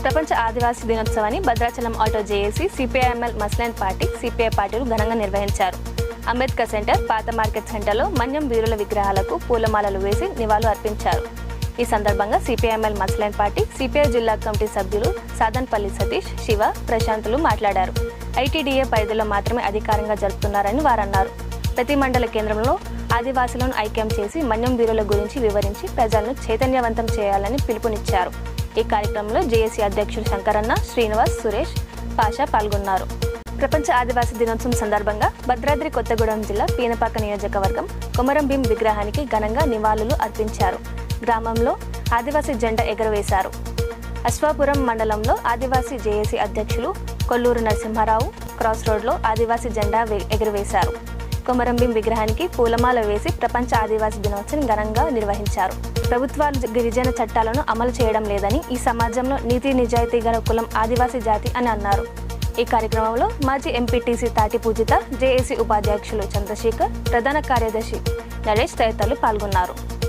ప్రపంచ ఆదివాసీ దినోత్సవాన్ని Bhadrachalam auto JAC, CPIML మస్లైన్ party, CPI పార్టీలు ఘనంగా నిర్వహించారు. అంబేద్కర్ సెంటర్, పాత మార్కెట్ సెంటర్లో మన్యం వీరుల విగ్రహాలకు పూలమాలలు వేసి నివాళులు అర్పించారు. ఈ సందర్భంగా సిపిఐఎంఎల్ మస్లైన్ పార్టీ, సిపిఐ జిల్లా కమిటీ సభ్యులు సాదన్పల్లి సతీష్, శివ, ప్రశాంతులు మాట్లాడారు. ఐటీడీఏ పరిధిలో మాత్రమే అధికారంగా జరుపుతున్నారని వారన్నారు. ప్రతి మండల కేంద్రంలో ఆదివాసులను ఐక్యం చేసి మన్యం వీరుల గురించి వివరించి ప్రజలను చైతన్యవంతం చేయాలని పిలుపునిచ్చారు. ఈ కార్యక్రమంలో జేఏసీ అధ్యక్షుడు శంకరన్న, శ్రీనివాస్, సురేష్, పాషా పాల్గొన్నారు. ప్రపంచ ఆదివాసీ దినోత్సవం సందర్భంగా భద్రాద్రి కొత్తగూడెం జిల్లా పీనపాక నియోజకవర్గం కొమరం భీం విగ్రహానికి ఘనంగా నివాళులు అర్పించారు. గ్రామంలో ఆదివాసీ జెండా ఎగురవేశారు. అశ్వాపురం మండలంలో ఆదివాసీ జేఏసీ అధ్యక్షులు కొల్లూరు నరసింహారావు క్రాస్ రోడ్లో ఆదివాసీ జెండా ఎగురవేశారు. కొమరం భీం విగ్రహానికి పూలమాల వేసి ప్రపంచ ఆదివాసీ దినోత్సవం ఘనంగా నిర్వహించారు. ప్రభుత్వాలు గిరిజన చట్టాలను అమలు చేయడం లేదని, ఈ సమాజంలో నీతి నిజాయితీ గల కులం ఆదివాసీ జాతి అని అన్నారు. ఈ కార్యక్రమంలో మాజీ ఎంపీటీసీ తాటి పూజిత, జేఏసీ ఉపాధ్యక్షులు చంద్రశేఖర్, ప్రధాన కార్యదర్శి నరేష్ తదితరులు పాల్గొన్నారు.